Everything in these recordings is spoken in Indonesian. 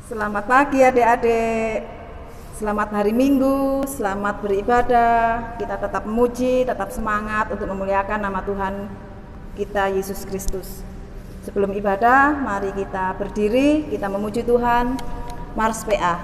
Selamat pagi adik-adik. Selamat hari Minggu, selamat beribadah. Kita tetap memuji, tetap semangat untuk memuliakan nama Tuhan kita Yesus Kristus. Sebelum ibadah, mari kita berdiri, kita memuji Tuhan. Mars PA.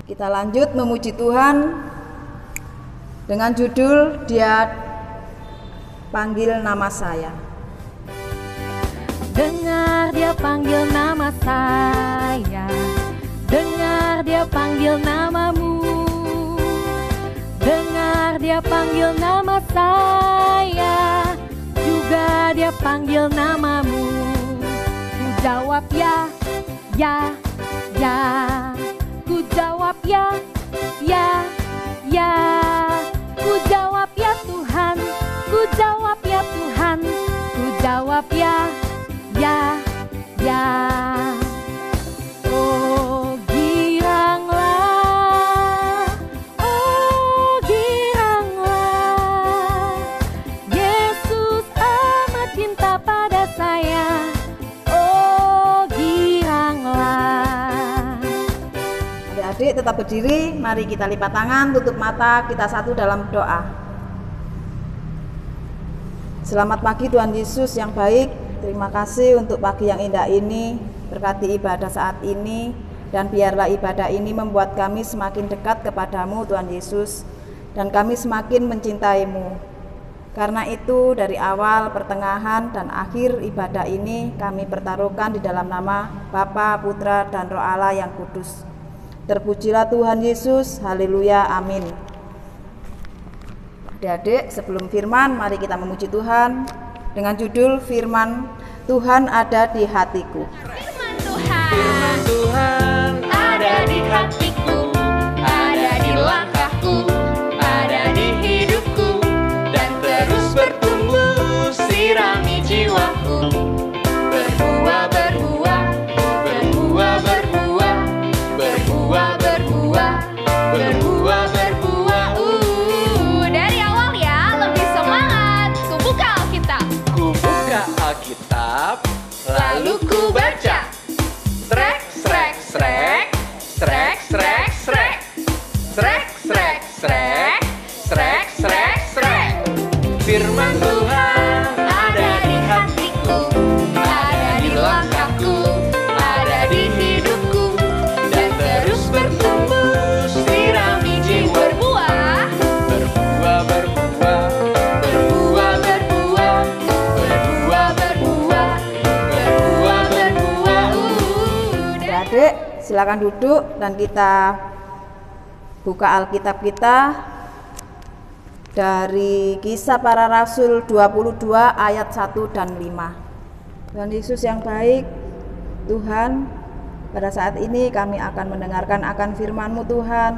Kita lanjut memuji Tuhan dengan judul Dia Panggil Nama Saya. Dengar Dia panggil nama saya, dengar Dia panggil namamu, dengar Dia panggil nama saya, juga Dia panggil namamu. Ku jawab ya, ya, ya. Ku jawab ya, ya, ya. Ku jawab ya Tuhan, ku jawab ya Tuhan, ku jawab ya, ya, ya. Oh giranglah, oh giranglah, Yesus amat cinta pada saya. Oh giranglah. Adik-adik tetap berdiri, mari kita lipat tangan, tutup mata, kita satu dalam doa. Selamat pagi Tuhan Yesus yang baik, terima kasih untuk pagi yang indah ini, berkati ibadah saat ini, dan biarlah ibadah ini membuat kami semakin dekat kepadamu Tuhan Yesus, dan kami semakin mencintaimu. Karena itu dari awal, pertengahan, dan akhir ibadah ini kami pertaruhkan di dalam nama Bapa, Putra, dan Roh Allah yang kudus. Terpujilah Tuhan Yesus, haleluya, amin. Adik-adik, sebelum firman, mari kita memuji Tuhan dengan judul firman Tuhan ada di hatiku. Firman Tuhan ada di hatiku, ada di langkahku, ada di hidupku, dan terus bertumbuh sirami jiwaku. Berbuah, berbuah, berbuah, berbuah, berbuah, berbuah, berbuah, berbuah. Dari awal ya, lebih semangat. Ku buka Alkitab. Ku buka Alkitab, Lalu ku baca. Srek, srek, srek, srek, srek, srek, srek, srek, srek, srek, srek, srek. firman Tuhan Ada di hatiku, ada di langkahku, ada di hidupku, dan terus bertumbuh sirami jiwa. Berbuah, berbuah, berbuah, berbuah, berbuah, berbuah, berbuah, berbuah, berbuah. Adik-adik, silakan duduk dan kita buka Alkitab kita dari Kisah Para Rasul 22 ayat 1 dan 5. Tuhan Yesus yang baik, Tuhan, pada saat ini kami akan mendengarkan akan firman-Mu Tuhan.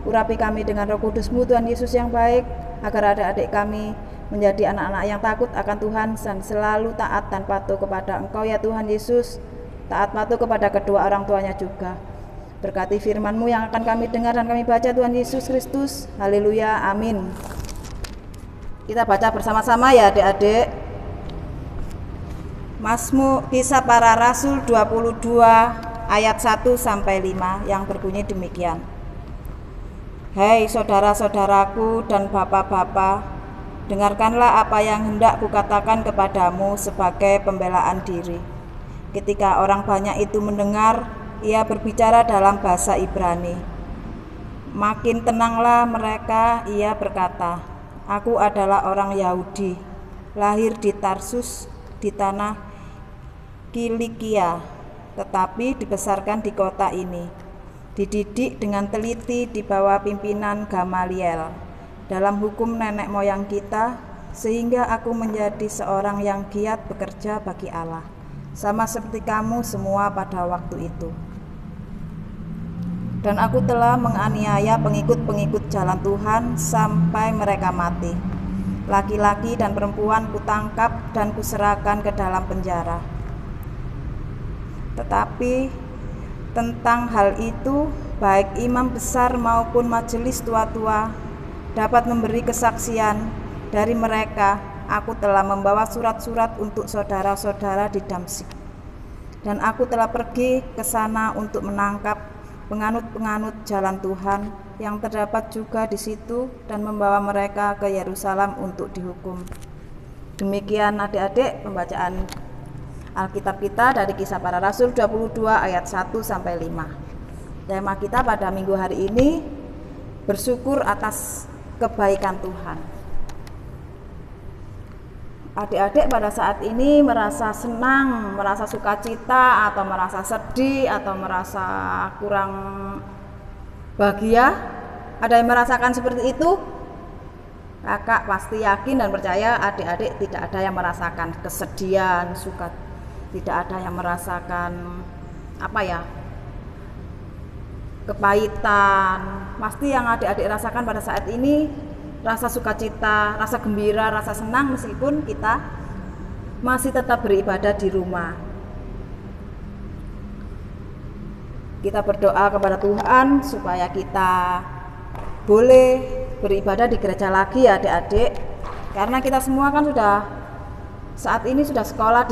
Urapi kami dengan Roh Kudus-Mu Tuhan Yesus yang baik, agar adik-adik kami menjadi anak-anak yang takut akan Tuhan dan selalu taat dan patuh kepada Engkau ya Tuhan Yesus, taat patuh kepada kedua orang tuanya juga. Berkati firman-Mu yang akan kami dengar dan kami baca Tuhan Yesus Kristus. Haleluya, amin. Kita baca bersama-sama ya adik-adik. Mazmur Kisah Para Rasul 22 ayat 1 sampai 5 yang berbunyi demikian. Hai saudara-saudaraku dan bapak-bapak, dengarkanlah apa yang hendak kukatakan kepadamu sebagai pembelaan diri. Ketika orang banyak itu mendengar, ia berbicara dalam bahasa Ibrani. Makin tenanglah mereka, ia berkata, "Aku adalah orang Yahudi, lahir di Tarsus di tanah Kilikia, tetapi dibesarkan di kota ini. Dididik dengan teliti di bawah pimpinan Gamaliel dalam hukum nenek moyang kita, sehingga aku menjadi seorang yang giat bekerja bagi Allah, sama seperti kamu semua pada waktu itu. Dan aku telah menganiaya pengikut-pengikut jalan Tuhan sampai mereka mati. Laki-laki dan perempuan kutangkap dan kuserahkan ke dalam penjara. Tetapi tentang hal itu, baik imam besar maupun majelis tua-tua dapat memberi kesaksian. Dari mereka aku telah membawa surat-surat untuk saudara-saudara di Damsyik, dan aku telah pergi ke sana untuk menangkap penganut-penganut jalan Tuhan yang terdapat juga di situ dan membawa mereka ke Yerusalem untuk dihukum. Demikian adik-adik pembacaan Alkitab kita dari Kisah Para Rasul 22 ayat 1 sampai 5. Tema kita pada minggu hari ini, bersyukur atas kebaikan Tuhan. Adik-adik pada saat ini merasa senang, merasa sukacita, atau merasa sedih, atau merasa kurang bahagia? Ada yang merasakan seperti itu? Kakak pasti yakin dan percaya adik-adik tidak ada yang merasakan kesedihan, tidak ada yang merasakan kepahitan. Pasti yang adik-adik rasakan pada saat ini rasa sukacita, rasa gembira, rasa senang meskipun kita masih tetap beribadah di rumah. Kita berdoa kepada Tuhan supaya kita boleh beribadah di gereja lagi ya adik-adik, karena kita semua kan saat ini sudah sekolah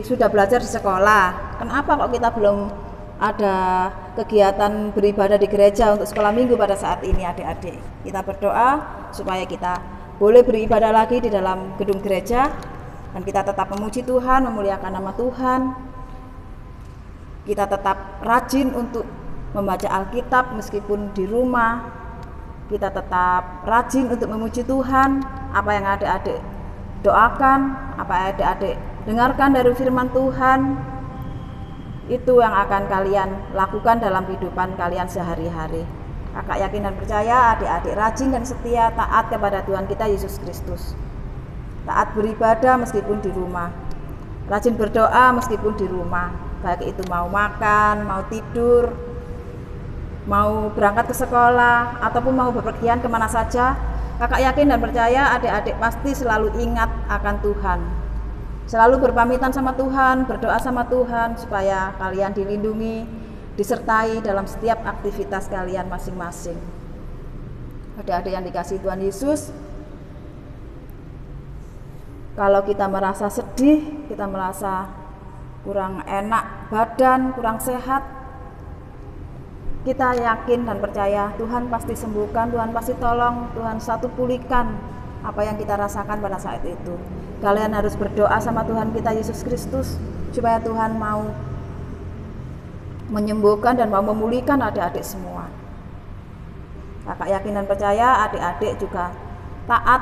sudah belajar di sekolah. Kenapa kok kita belum ada kegiatan beribadah di gereja untuk sekolah minggu pada saat ini adik-adik? Kita berdoa supaya kita boleh beribadah lagi di dalam gedung gereja, dan kita tetap memuji Tuhan, memuliakan nama Tuhan. Kita tetap rajin untuk membaca Alkitab meskipun di rumah. Kita tetap rajin untuk memuji Tuhan. Apa yang adik-adik doakan, apa yang adik-adik dengarkan dari firman Tuhan, itu yang akan kalian lakukan dalam kehidupan kalian sehari-hari. Kakak yakin dan percaya adik-adik rajin dan setia taat kepada Tuhan kita Yesus Kristus. Taat beribadah meskipun di rumah, rajin berdoa meskipun di rumah, baik itu mau makan, mau tidur, mau berangkat ke sekolah, ataupun mau bepergian kemana saja. Kakak yakin dan percaya adik-adik pasti selalu ingat akan Tuhan, selalu berpamitan sama Tuhan, berdoa sama Tuhan supaya kalian dilindungi, disertai dalam setiap aktivitas kalian masing-masing. Adik-adik yang dikasihi Tuhan Yesus, kalau kita merasa sedih, kita merasa kurang enak badan, kurang sehat, kita yakin dan percaya Tuhan pasti sembuhkan, Tuhan pasti tolong, Tuhan satu pulihkan apa yang kita rasakan pada saat itu. Kalian harus berdoa sama Tuhan kita Yesus Kristus supaya Tuhan mau menyembuhkan dan mau memulihkan adik-adik semua. Kakak yakin dan percaya adik-adik juga taat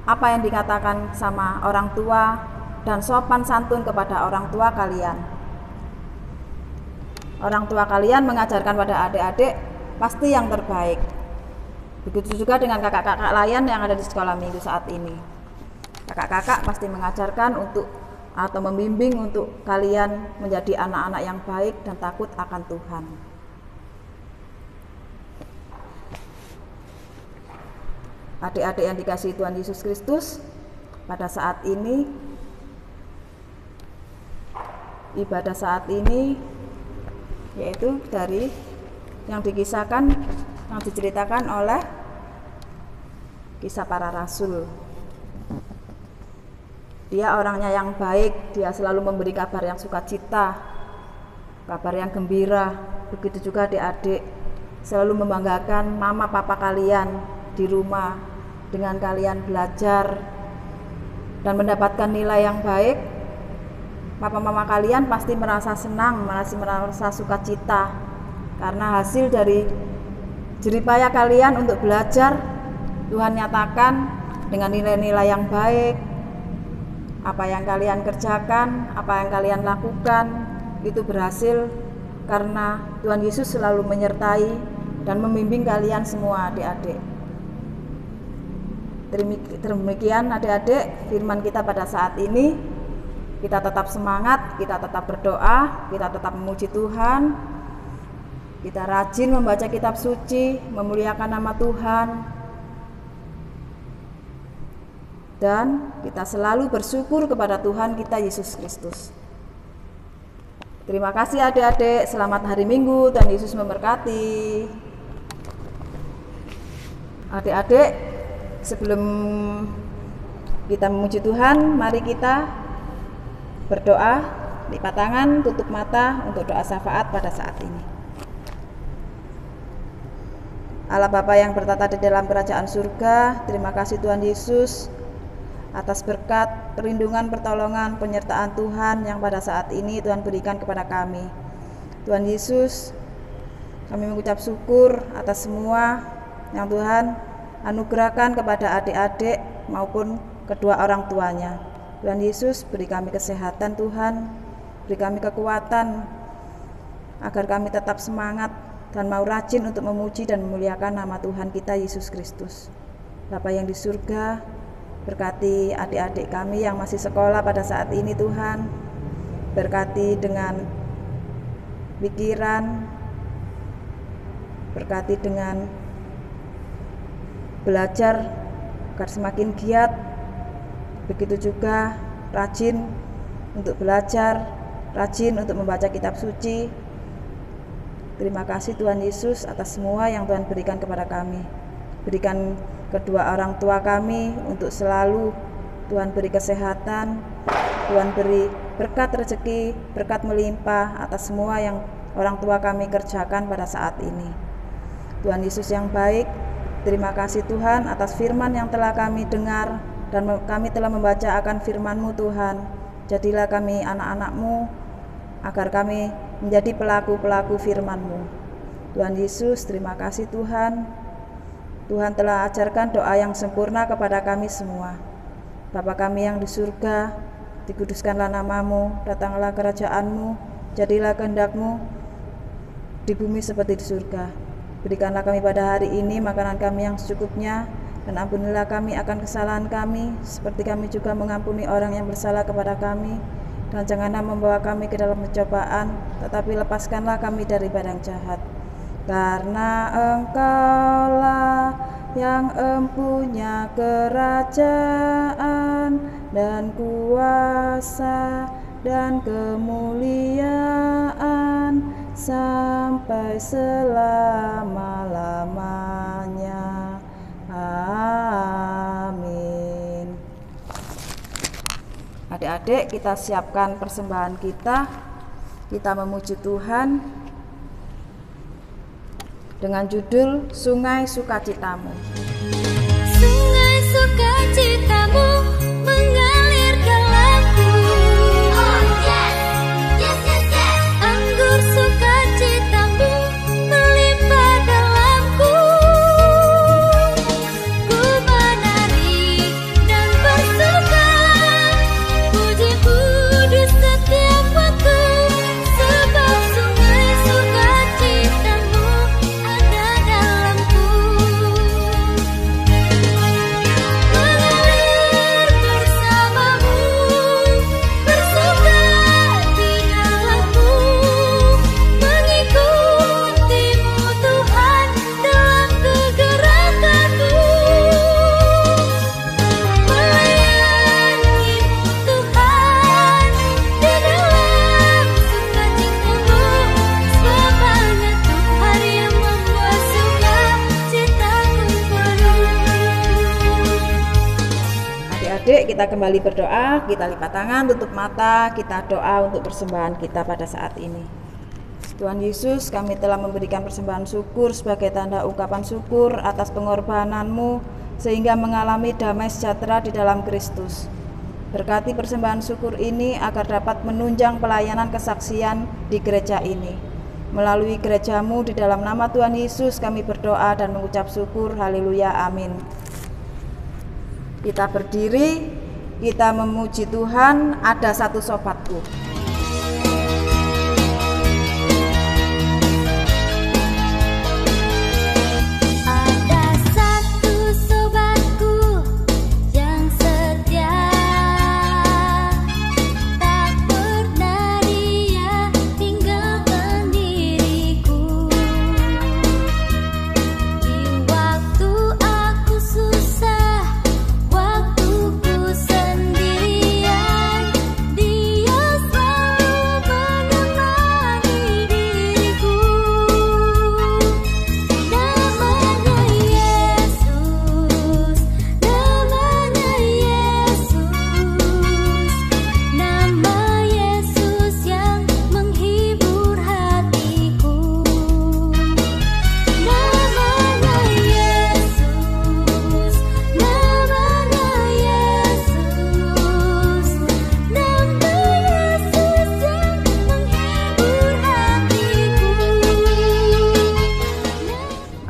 apa yang dikatakan sama orang tua dan sopan santun kepada orang tua kalian. orang tua kalian mengajarkan pada adik-adik pasti yang terbaik. Begitu juga dengan kakak-kakak lain yang ada di sekolah minggu saat ini. Kakak-kakak pasti mengajarkan untuk atau membimbing untuk kalian menjadi anak-anak yang baik dan takut akan Tuhan. Adik-adik yang dikasihi Tuhan Yesus Kristus, pada saat ini, ibadah saat ini yaitu dari yang dikisahkan, yang diceritakan oleh kisah para rasul. Dia orangnya yang baik, dia selalu memberi kabar yang sukacita, kabar yang gembira. Begitu juga adik-adik selalu membanggakan mama papa kalian di rumah dengan kalian belajar dan mendapatkan nilai yang baik. Papa mama kalian pasti merasa senang, merasa sukacita karena hasil dari jeripaya kalian untuk belajar Tuhan nyatakan dengan nilai-nilai yang baik. Apa yang kalian kerjakan, apa yang kalian lakukan itu berhasil karena Tuhan Yesus selalu menyertai dan membimbing kalian semua adik-adik. Demikian adik-adik firman kita pada saat ini. Kita tetap semangat, kita tetap berdoa, kita tetap memuji Tuhan. Kita rajin membaca kitab suci, memuliakan nama Tuhan. Dan kita selalu bersyukur kepada Tuhan kita Yesus Kristus. Terima kasih adik-adik, selamat hari Minggu, Tuhan Yesus memberkati. Adik-adik, sebelum kita memuji Tuhan, mari kita berdoa, lipat tangan, tutup mata untuk doa syafaat pada saat ini. Allah Bapa yang bertata di dalam kerajaan surga, terima kasih Tuhan Yesus atas berkat, perlindungan, pertolongan, penyertaan Tuhan yang pada saat ini Tuhan berikan kepada kami. Tuhan Yesus, kami mengucap syukur atas semua yang Tuhan anugerahkan kepada adik-adik maupun kedua orang tuanya. Tuhan Yesus, beri kami kesehatan Tuhan, beri kami kekuatan agar kami tetap semangat dan mau rajin untuk memuji dan memuliakan nama Tuhan kita Yesus Kristus. Bapa yang di surga, berkati adik-adik kami yang masih sekolah pada saat ini Tuhan, berkati dengan pikiran, berkati dengan belajar agar semakin giat, begitu juga rajin untuk belajar, rajin untuk membaca kitab suci. Terima kasih Tuhan Yesus atas semua yang Tuhan berikan kepada kami. Berikan kedua orang tua kami untuk selalu Tuhan beri kesehatan, Tuhan beri berkat rezeki, berkat melimpah atas semua yang orang tua kami kerjakan pada saat ini. Tuhan Yesus yang baik, terima kasih Tuhan atas firman yang telah kami dengar dan kami telah membaca akan firman-Mu Tuhan. Jadilah kami anak-anak-Mu agar kami menjadi pelaku-pelaku firman-Mu. Tuhan Yesus, terima kasih Tuhan. Tuhan telah ajarkan doa yang sempurna kepada kami semua. Bapa kami yang di surga, dikuduskanlah nama-Mu, datanglah kerajaan-Mu, jadilah kehendak-Mu di bumi seperti di surga. Berikanlah kami pada hari ini makanan kami yang secukupnya, dan ampunilah kami akan kesalahan kami, seperti kami juga mengampuni orang yang bersalah kepada kami. Dan janganlah membawa kami ke dalam pencobaan, tetapi lepaskanlah kami dari barang jahat. Karena Engkaulah yang empunya kerajaan dan kuasa dan kemuliaan sampai selama-lamanya. Amin. Adik-adik, kita siapkan persembahan kita. Kita memuji Tuhan dengan judul Sungai Sukacitamu. Sungai sukacitamu mengalir dalamku. Oh yes, yes, yes, yes. Anggur sukacitamu melimpah dalamku. Ku menari dan bersuka, puji-puji setiap waktu, sebab sungai kita kembali berdoa, kita lipat tangan, tutup mata, kita doa untuk persembahan kita pada saat ini. Tuhan Yesus, kami telah memberikan persembahan syukur sebagai tanda ungkapan syukur atas pengorbanan-Mu sehingga mengalami damai sejahtera di dalam Kristus. Berkati persembahan syukur ini agar dapat menunjang pelayanan kesaksian di gereja ini. Melalui gereja-Mu di dalam nama Tuhan Yesus kami berdoa dan mengucap syukur. Haleluya, amin. Kita berdiri, kita memuji Tuhan. Ada satu sobatku.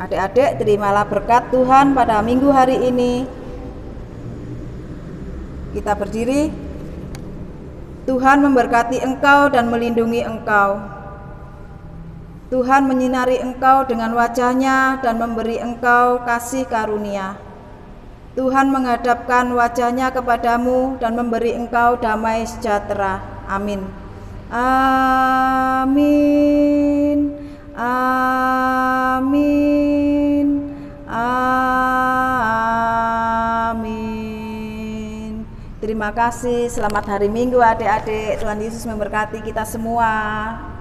Adik-adik, terimalah berkat Tuhan pada minggu hari ini. Kita berdiri. Tuhan memberkati engkau dan melindungi engkau. Tuhan menyinari engkau dengan wajah-Nya dan memberi engkau kasih karunia. Tuhan menghadapkan wajah-Nya kepadamu dan memberi engkau damai sejahtera. Amin. Amin. Amin. Amin. Terima kasih. Selamat hari Minggu adik-adik. Tuhan Yesus memberkati kita semua.